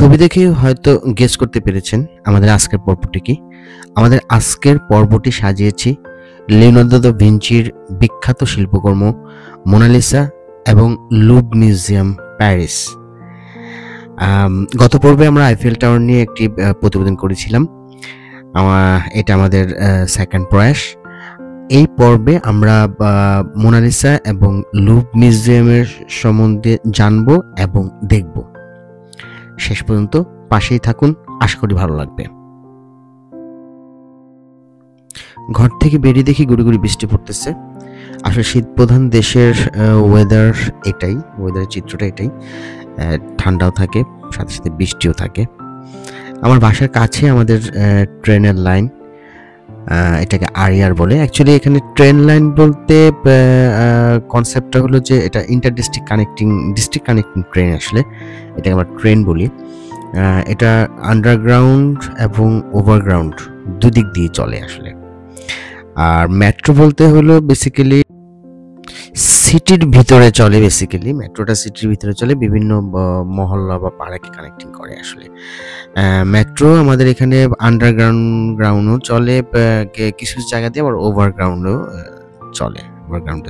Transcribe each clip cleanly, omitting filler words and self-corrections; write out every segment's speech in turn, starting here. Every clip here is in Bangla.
ছবি দেখে হয়তো গেস করতে পেরেছেন আমাদের আজকের পর্বটি কি। আমাদের আজকের পর্বটি সাজিয়েছি লিওনার্দো দা ভিঞ্চির বিখ্যাত শিল্পকর্ম মোনালিসা এবং লুভ মিউজিয়াম, প্যারিস। গত পর্বে আমরা আইফেল টাওয়ার নিয়ে একটি প্রতিবেদন করেছিলাম। এটা আমাদের সেকেন্ড প্রয়াস। এই পর্বে আমরা মোনালিসা এবং লুভ মিউজিয়ামের সম্বন্ধে জানব এবং দেখব। শেষ পর্যন্ত পাশেই থাকুন, আশা করি ভালো লাগবে। ঘর থেকে বেরিয়ে দেখি গুড়ি গুড়ি বৃষ্টি পড়তেছে। আসলে শীত প্রধান দেশের ওয়েদারের চিত্রটা এটাই। ঠান্ডাও থাকে, সাথে সাথে বৃষ্টিও থাকে। আমার বাসার কাছে আমাদের ট্রেনের লাইন, এটাকে আরিয়ার বলে। অ্যাকচুয়ালি এখানে ট্রেন লাইন বলতে কনসেপ্টটা হলো যে এটা ডিস্ট্রিক্ট কানেক্টিং ট্রেন। আসলে এটাকে আমরা ট্রেন বলি। এটা আন্ডারগ্রাউন্ড এবং ওভারগ্রাউন্ড দুদিক দিয়ে চলে আসলে। আর মেট্রো বলতে হলো বেসিক্যালি সিটির ভিতরে চলে। মেট্রোটা সিটির ভিতরে চলে, বিভিন্ন মহল্লা বা পাড়াকে কানেক্টিং করে আসলে। মেট্রো আমাদের এখানে আন্ডারগ্রাউন্ডও চলে, কিছু জায়গা দিয়ে আবার ওভারগ্রাউন্ডে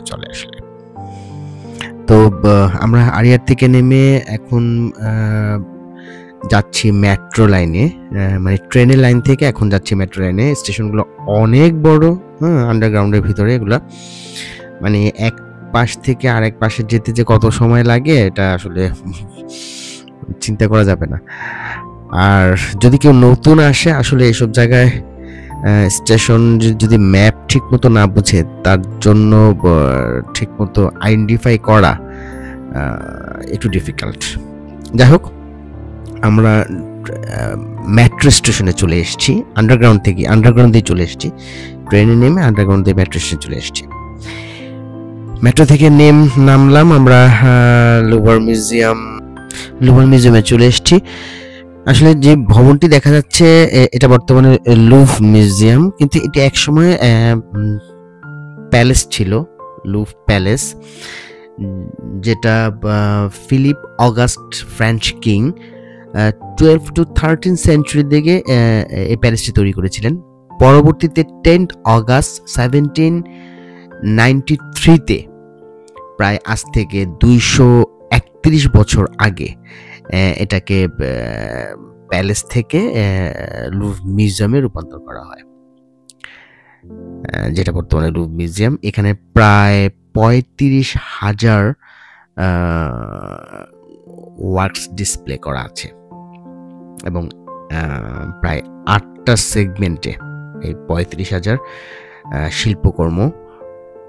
চলে আসলে। তো আমরা আরিয়ার থেকে নেমে এখন যাচ্ছি মেট্রো লাইনে, মানে ট্রেনের লাইন থেকে এখন যাচ্ছি মেট্রো লাইনে। স্টেশনগুলো অনেক বড়, আন্ডারগ্রাউন্ডের ভিতরে এগুলা। মানে এক পাশ থেকে আরেক পাশে যেতে যে কত সময় লাগে এটা আসলে চিন্তা করা যাবে না। আর যদি কেউ নতুন আসে, আসলে এইসব জায়গায় স্টেশন যদি ম্যাপ ঠিক মতো না বুঝে, তার জন্য ঠিক মতো আইডেন্টিফাই করা একটু ডিফিকাল্ট। যাই হোক, আমরা মেট্রো স্টেশনে চলে এসেছি। আন্ডারগ্রাউন্ড দিয়ে চলে এসেছি। ট্রেনে নেমে আন্ডারগ্রাউন্ড দিয়ে মেট্রো স্টেশনে চলে এসেছি। মেট্রো থেকে নামলাম আমরা লুভার মিউজিয়ামে চলে এসেছি। আসলে যে ভবনটি দেখা যাচ্ছে এটা বর্তমানে লুভ মিউজিয়াম, কিন্তু এটি একসময় প্যালেস ছিল, লুভ প্যালেস, যেটা Philip August French king 12 to 13 সেঞ্চুরির দিকে এই প্যালেসটি তৈরি করেছিলেন। পরবর্তীতে 10 অগাস্ট 1793-তে, প্রায় আজ থেকে 231 বছর আগে, এটাকে প্যালেস থেকে লুভ মিউজিয়ামে রূপান্তর করা হয়, যেটা বর্তমানে লুভ মিউজিয়াম। এখানে প্রায় 35,000 ওয়ার্কস ডিসপ্লে করা আছে এবং প্রায় 8টা সেগমেন্টে এই 35,000 শিল্পকর্ম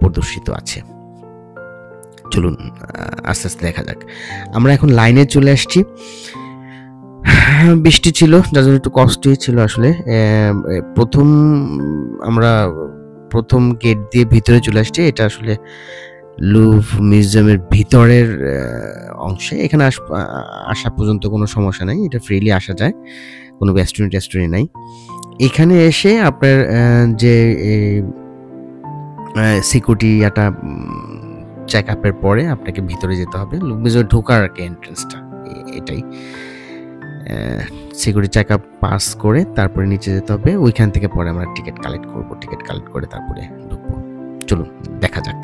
প্রদর্শিত আছে। চলুন আস্তে আস্তে দেখা যাক। আমরা এখন লাইনে চলে আসছি। বৃষ্টি ছিল, যার জন্য একটু কষ্টই ছিল আসলে। আমরা প্রথম গেট দিয়ে ভিতরে চলে আসছি। এটা আসলে লুভ মিউজিয়ামের ভিতরের অংশে। এখানে আসা পর্যন্ত কোনো সমস্যা নাই, এটা ফ্রিলি আসা যায়, কোনো বেস্টুনি নাই। এখানে এসে আপনার যে সিকিউরিটি চেক আপের পরে আপনাকে ভিতরে যেতে হবে। লুভ মিউজিয়ামে ঢোকার আগে এন্ট্রেন্সটা এটাই। সিকিউরিটি চেক আপ পাস করে তারপরে নিচে যেতে হবে। ওইখান থেকে পরে আমরা টিকিট কালেক্ট করে তারপরে ঢুকবো। চলুন দেখা যাক।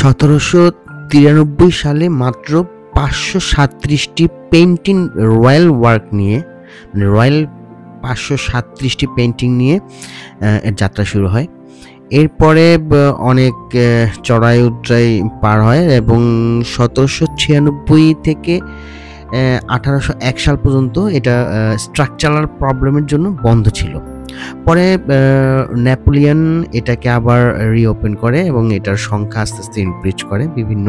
(1793) সালে মাত্র 537টি পেন্টিং রয়্যাল ওয়ার্ক নিয়ে, মানে রয়্যাল 537টি পেন্টিং নিয়ে এর যাত্রা শুরু হয়। এরপরে অনেক চড়াই উতরাই পার হয় এবং 1796 থেকে 1801 সাল পর্যন্ত এটা স্ট্রাকচারাল প্রবলেমের জন্য বন্ধ ছিল। পরে নেপোলিয়ন এটাকে আবার রিওপেন করে এবং এটার সংখ্যা আস্তে আস্তে ইনক্রিজ করে। বিভিন্ন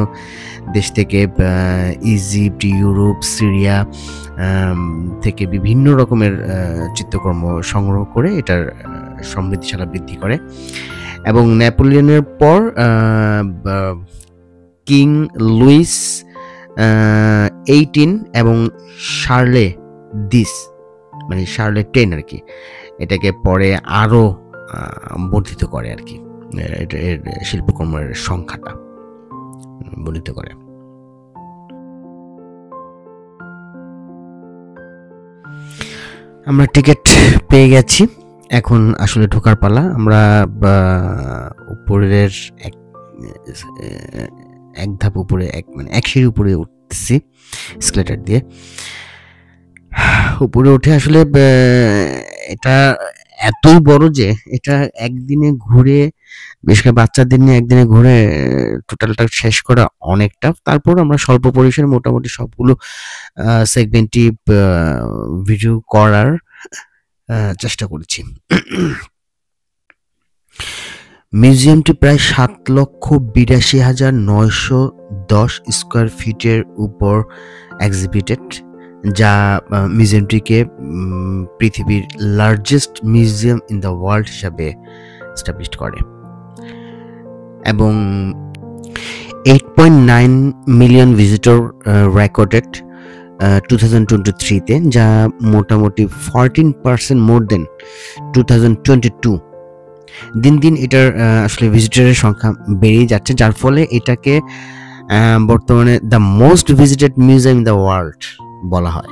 দেশ থেকে ইজিপ্ট, ইউরোপ, সিরিয়া থেকে বিভিন্ন রকমের চিত্রকর্ম সংগ্রহ করে এটার সমৃদ্ধিশালা বৃদ্ধি করে। এবং নেপোলিয়নের পর কিং লুইস 18 এবং শার্লে দিস মানে শার্লে 10 আর কি, এটাকে পরে আরও বর্ধিত করে আর কি, এর শিল্পকর্মের সংখ্যাটা বর্ধিত করে। আমরা টিকিট পেয়ে গেছি, এখন আসলে ঢোকার পালা। আমরা উপরের এক ধাপ উপরে মানে এক সিঁড়ি উপরে উঠতেছি স্কেলেটর দিয়ে। উপরে উঠে আসলে এটা এতই বড় যে এটা একদিনে ঘুরে, বিশেষ করে বাচ্চাদের নিয়ে একদিনে ঘুরে টোটালটা শেষ করা অনেকটা। তারপর আমরা স্বল্প পরিসরে মোটামুটি সবগুলো সেগমেন্টই ভিডিও করার চেষ্টা করেছি। মিউজিয়ামটি প্রায় 7,82,910 স্কোয়ার ফিটের উপর এক্সিবিটেড, যা মিউজিয়ামটিকে পৃথিবীর largest museum in the world হিসাবে এস্টাবলিশ করে। এবং 8.9 মিলিয়ন ভিজিটর রেকর্ডেড 2023-তে, যা মোটামুটি 14% মোর দেন 2022। দিন দিন এটার আসলে ভিজিটরের সংখ্যা বেড়েই যাচ্ছে, যার ফলে এটাকে বর্তমানে the most visited museum in the world বলা হয়।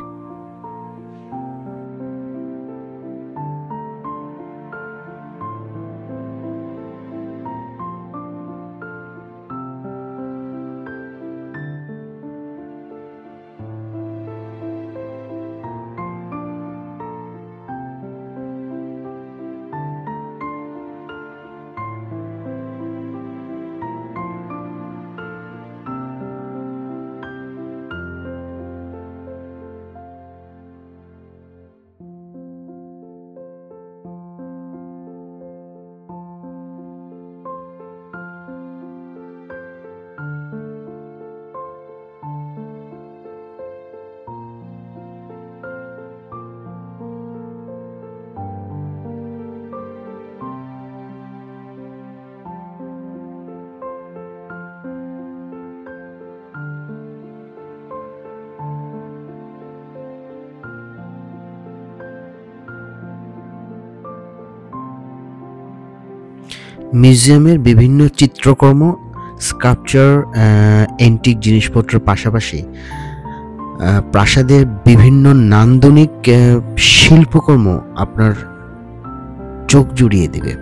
মিউজিয়ামের বিভিন্ন চিত্রকর্ম, স্কাল্পচার, অ্যান্টিক জিনিসপত্রের পাশাপাশি প্রাসাদের বিভিন্ন নান্দনিক শিল্পকর্ম আপনার চোখ জুড়িয়ে দেবে।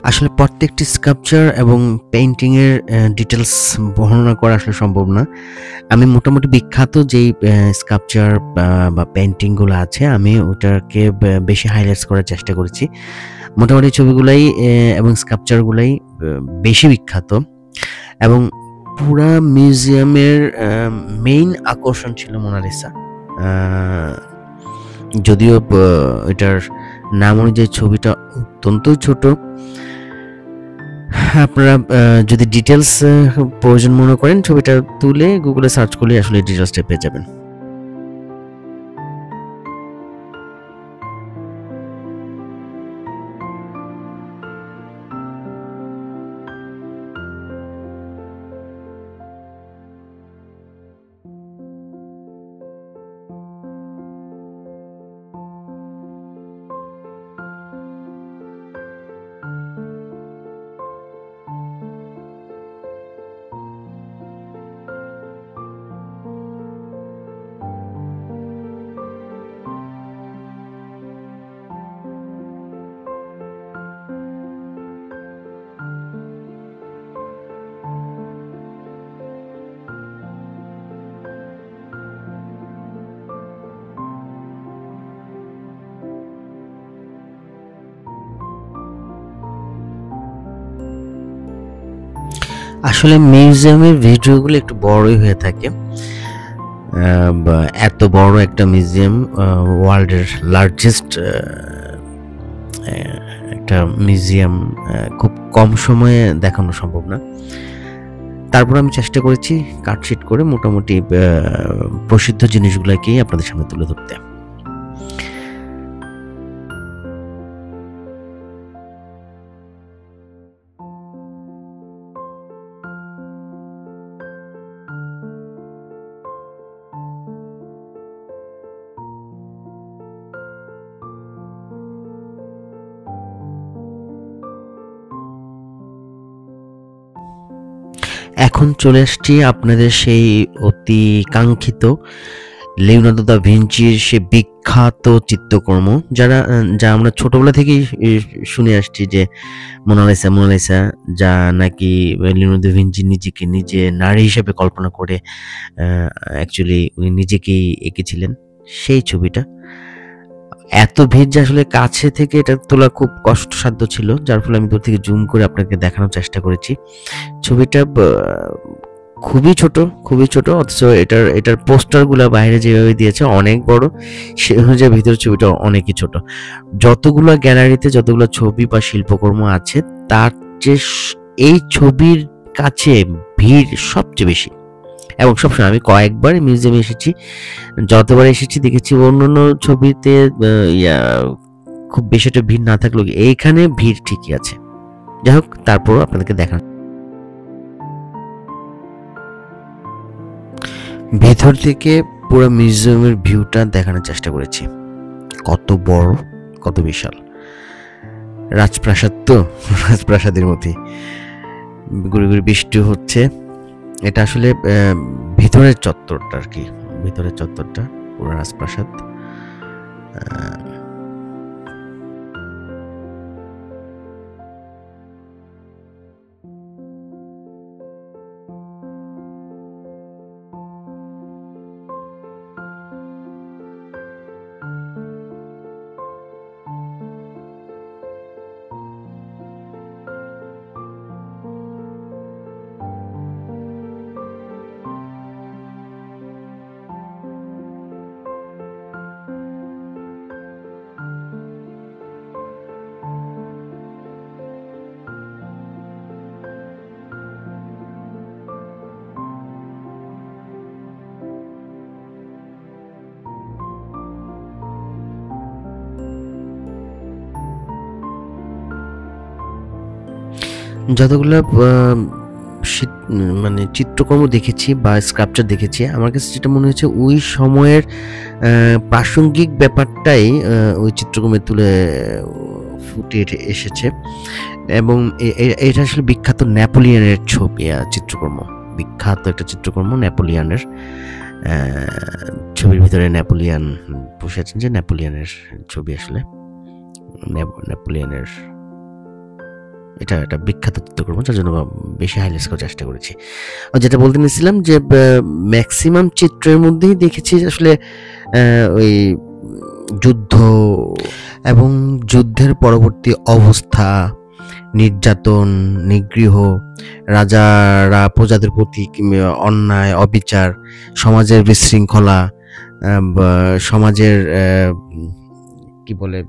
আসলে প্রত্যেকটি স্কাল্পচার এবং পেইন্টিংয়ের ডিটেলস বর্ণনা করা আসলে সম্ভব না। আমি মোটামুটি বিখ্যাত যেই স্কাল্পচার বা পেইন্টিংগুলো আছে, আমি ওটাকে বেশি হাইলাইটস করার চেষ্টা করেছি। মোটামুটি ছবিগুলাই এবং স্কাল্পচারগুলাই বেশি বিখ্যাত। এবং পুরা মিউজিয়ামের মেইন আকর্ষণ ছিল মোনালিসা। যদিও এটার নাম অনুযায়ী ছবিটা অত্যন্ত ছোট। আপনারা যদি ডিটেলস প্রয়োজন মনে করেন, ছবিটা তুলে গুগলে সার্চ করলে আসলে ডিটেলসটা পেয়ে যাবেন। আসলে মিউজিয়ামের ভিডিওগুলো একটু বড়ই হয়ে থাকে। এত বড় একটা মিউজিয়াম, ওয়ার্ল্ডের লার্জেস্ট একটা মিউজিয়াম, খুব কম সময়ে দেখানো সম্ভব না। তারপর আমি চেষ্টা করেছি কাটশিট করে মোটামুটি প্রসিদ্ধ জিনিসগুলোকেই আপনাদের সামনে তুলে ধরতে। এখন চলে আসছি আপনাদের সেই অতি কাঙ্ক্ষিত লিওনার্দো দা ভিঞ্চির সে বিখ্যাত চিত্রকর্ম, যা আমরা ছোটবেলা থেকেই শুনে আসছি যে মোনালিসা, যা নাকি লিওনার্দো দা ভিঞ্চি নিজেকে নিজে নারী হিসেবে কল্পনা করে অ্যাকচুয়ালি উনি নিজেকেই এঁকেছিলেন সেই ছবিটা। এত ভিড় যে আসলে কাছে থেকে এটা তোলা খুব কষ্টসাধ্য ছিল, যার ফলে আমি দূর থেকে জুম করে আপনাকে দেখানোর চেষ্টা করেছি। ছবিটা খুবই ছোট, অথচ এটার পোস্টারগুলো বাইরে যেভাবে দিয়েছে অনেক বড়, সে অনুযায়ী ভিতরের ছবিটা অনেকই ছোট। যতগুলো গ্যালারিতে যতগুলো ছবি বা শিল্পকর্ম আছে, তার যে এই ছবির কাছে ভিড় সবচেয়ে বেশি। এবং সবসময় আমি কয়েকবার মিউজিয়ামে এসেছি, যতবার এসেছি দেখেছি অন্যান্য ছবিতে খুব বেশি একটা ভিড় না থাকলেও এইখানে ভিড় ঠিকই আছে। যাই হোক, তারপরও আপনাদেরকে দেখানো, ভেতর থেকে পুরো মিউজিয়ামের ভিউটা দেখানোর চেষ্টা করেছি। কত বড়, কত বিশাল রাজপ্রাসাদ, তো রাজপ্রাসাদের মধ্যে গুড়ি গুড়ি বৃষ্টি হচ্ছে। এটা আসলে ভিতরের চত্বরটা আর কি, ভিতরের চত্বরটা পুরো রাজপ্রাসাদ। যতগুলো মানে চিত্রকর্ম দেখেছি বা স্কাল্পচার দেখেছি, আমার কাছে যেটা মনে হচ্ছে ওই সময়ের প্রাসঙ্গিক ব্যাপারটাই ওই চিত্রকর্মে তুলে ফুটে এসেছে। এবং এটা আসলে বিখ্যাত নেপোলিয়নের ছবি, চিত্রকর্ম, বিখ্যাত একটা চিত্রকর্ম নেপোলিয়নের। ছবির ভিতরে নেপোলিয়ন বসে আছেন, যে নেপোলিয়নের ছবি আসলে নেপোলিয়নের, এটা একটা বিখ্যাত চিত্রকর্ম, যার জন্য বেশি হাইলাইট করার চেষ্টা করেছি। আর যেটা বলতে নিয়েছিলাম যে ম্যাক্সিমাম চিত্রের মধ্যেই দেখেছি আসলে ওই যুদ্ধ এবং যুদ্ধের পরবর্তী অবস্থা, নির্যাতন, নিগৃহ, রাজারা প্রজাদের প্রতি অন্যায়, অবিচার, সমাজের বিশৃঙ্খলা, সমাজের কি বলে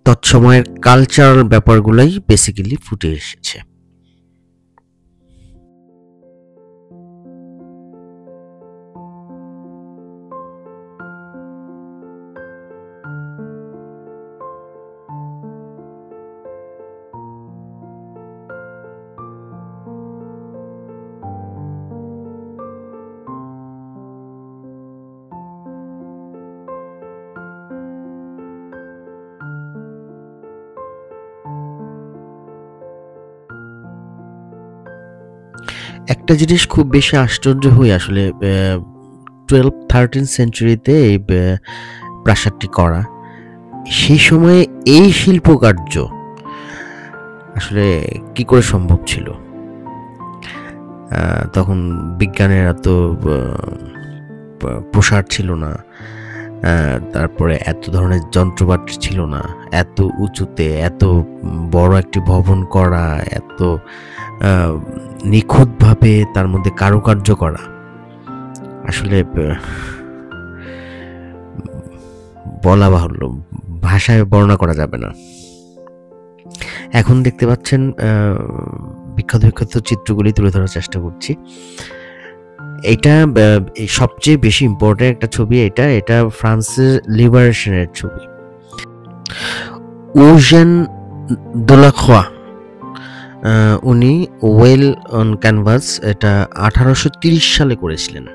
তৎসময়ের কালচারাল ব্যাপারগুলোই বেসিক্যালি ফুটে এসেছে। একটা জিনিস খুব বেশি আশ্চর্য হই আসলে, 12-13 সেঞ্চুরিতে এই প্রাসাদটি করা, সেই সময়ে এই শিল্পকার্য আসলে কি করে সম্ভব ছিল? তখন বিজ্ঞানের এত প্রসার ছিল না, তারপরে এত ধরনের যন্ত্রপাতি ছিল না, এত উঁচুতে এত বড় একটি ভবন করা, এত নিখুঁতভাবে তার মধ্যে কারুকার্য করা, আসলে বলা বাহুল্য, ভাষায় বর্ণনা করা যাবে না। এখন দেখতে পাচ্ছেন বিখ্যাত বিখ্যাত চিত্রগুলি তুলে ধরার চেষ্টা করছি। এটা সবচেয়ে বেশি ইম্পর্টেন্ট একটা ছবি, এটা ফ্রান্সের লিবারেশনের ছবি। ওজেন দোলাখোয়া, উনি ওয়েল অন ক্যানভাস এটা 1830 সালে করেছিলেন।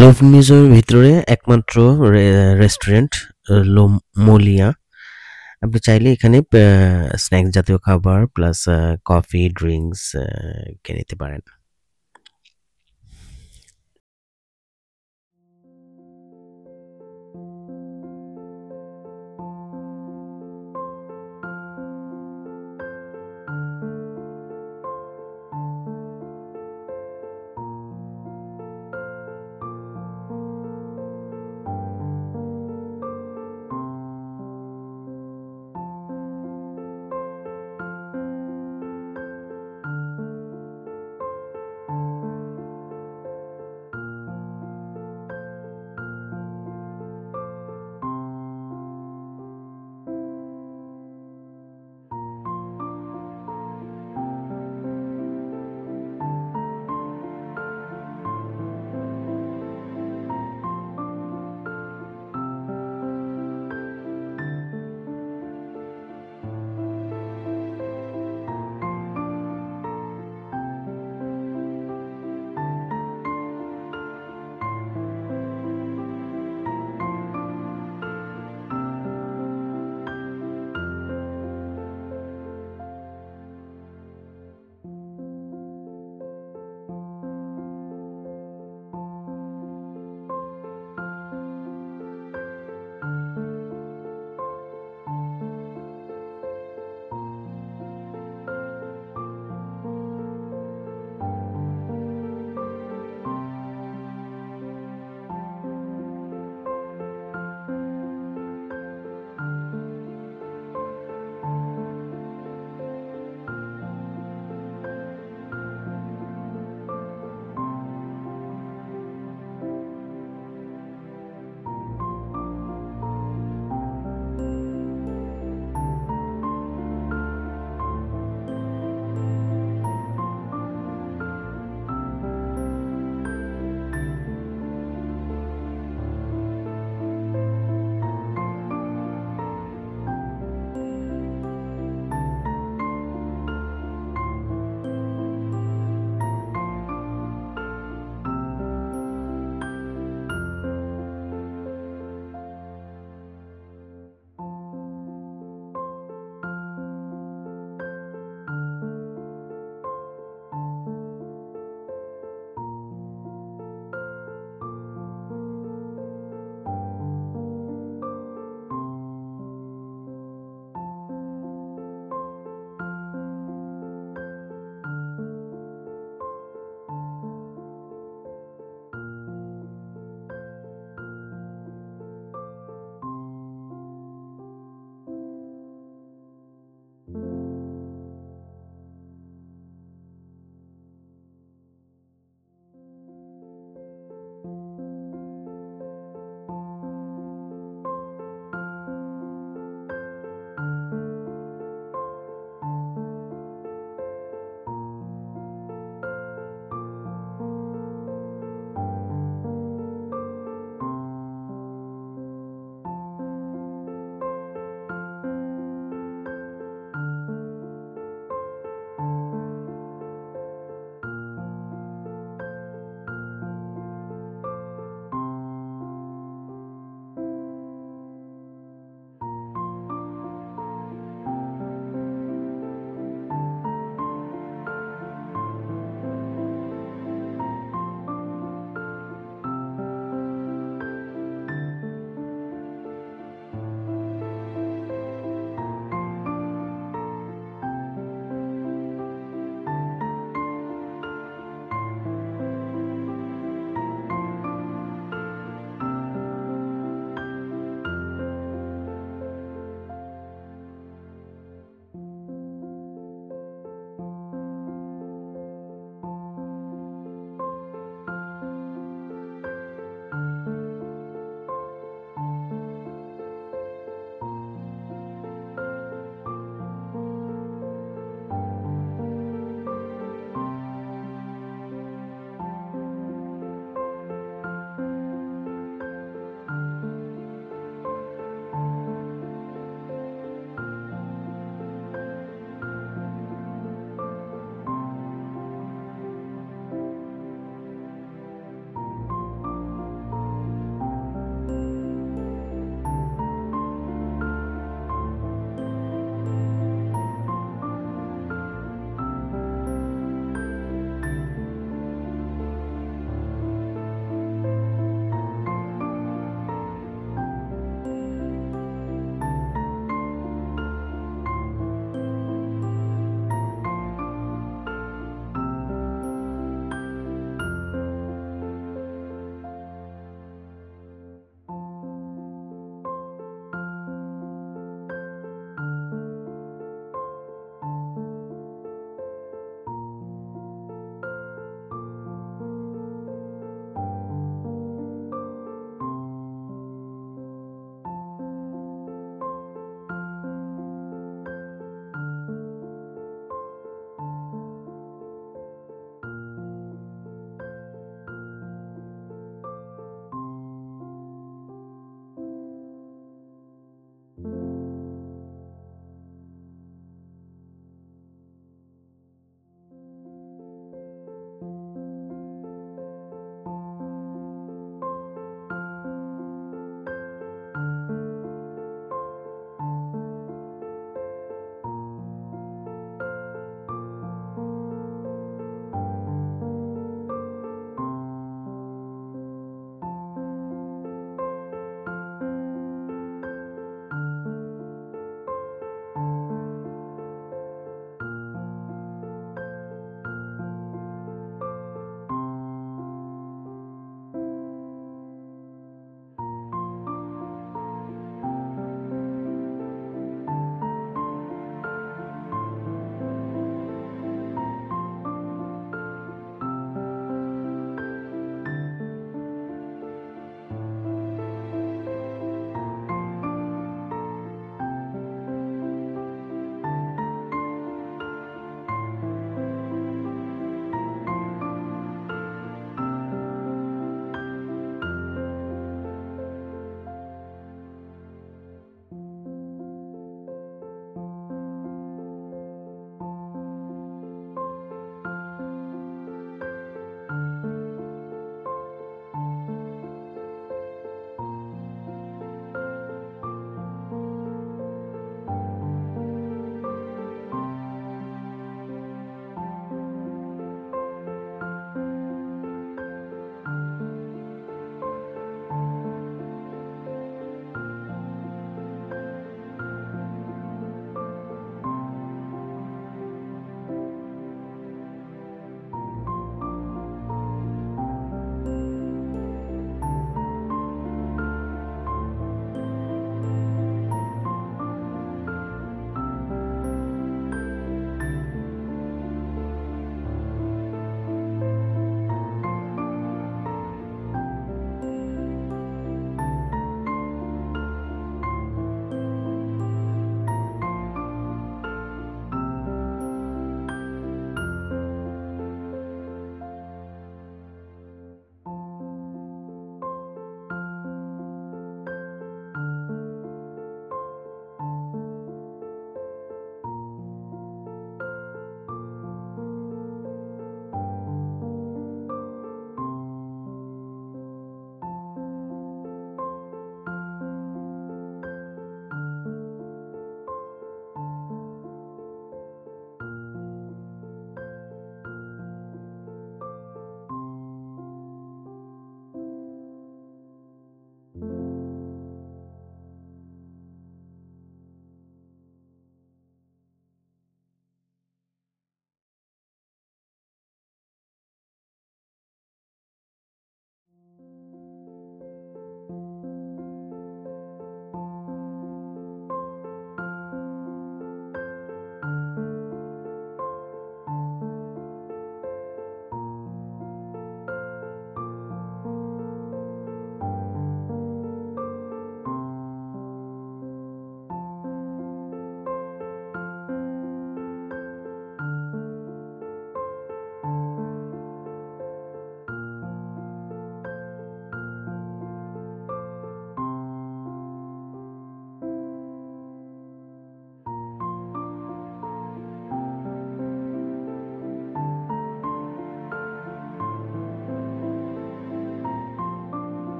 লুভর মিউজিয়ামের ভিতরে একমাত্র রেস্টুরেন্ট মোলিয়া। আপনি চাইলে এখানে স্ন্যাক্স জাতীয় খাবার প্লাস কফি ড্রিঙ্কস কিনে নিতে পারেন।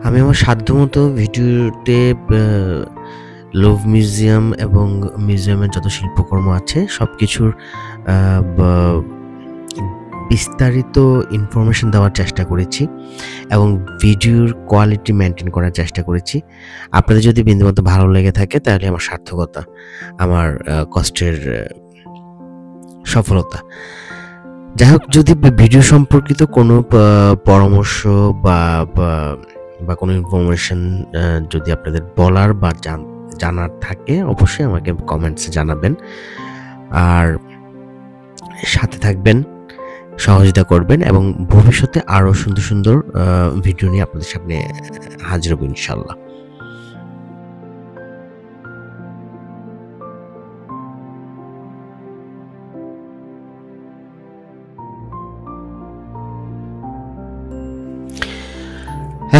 আমি আমার সাধ্যমতো ভিডিওতে লুভ মিউজিয়াম এবং মিউজিয়ামের যত শিল্পকর্ম আছে সব কিছুর বিস্তারিত ইনফরমেশন দেওয়ার চেষ্টা করেছি এবং ভিডিওর কোয়ালিটি মেনটেন করার চেষ্টা করেছি। আপনাদের যদি বিন্দুমাত্র ভালো লেগে থাকে তাহলে আমার সার্থকতা, আমার কষ্টের সফলতা। যাই হোক, যদি ভিডিও সম্পর্কিত কোনো পরামর্শ বা কোনো ইনফরমেশন যদি আপনাদের বলার বা জানার থাকে অবশ্যই আমাকে কমেন্টসে জানাবেন। আর সাথে থাকবেন, সহযোগিতা করবেন এবং ভবিষ্যতে আরও সুন্দর সুন্দর ভিডিও নিয়ে আপনাদের সামনে হাজির হব ইনশাল্লাহ।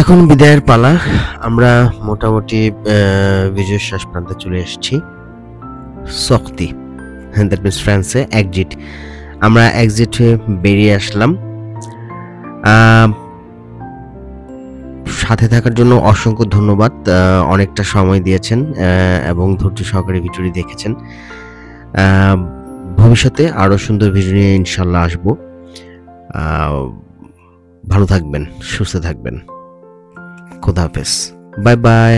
এখন বিদায়ের পালা। আমরা মোটামুটি ভিডিওর শেষ প্রান্তে চলে এসেছি। সক্তি, দ্যাট মিনস ফ্রান্সে এক্সিট। আমরা এক্সিট হয়ে বেরিয়ে আসলাম। সাথে থাকার জন্য অসংখ্য ধন্যবাদ। অনেকটা সময় দিয়েছেন এবং ধৈর্য সহকারে ভিডিওটি দেখেছেন। ভবিষ্যতে আরও সুন্দর ভিডিও নিয়ে ইনশাল্লাহ আসবো। ভালো থাকবেন, সুস্থ থাকবেন। খোদা হাফেজ, বাই বাই।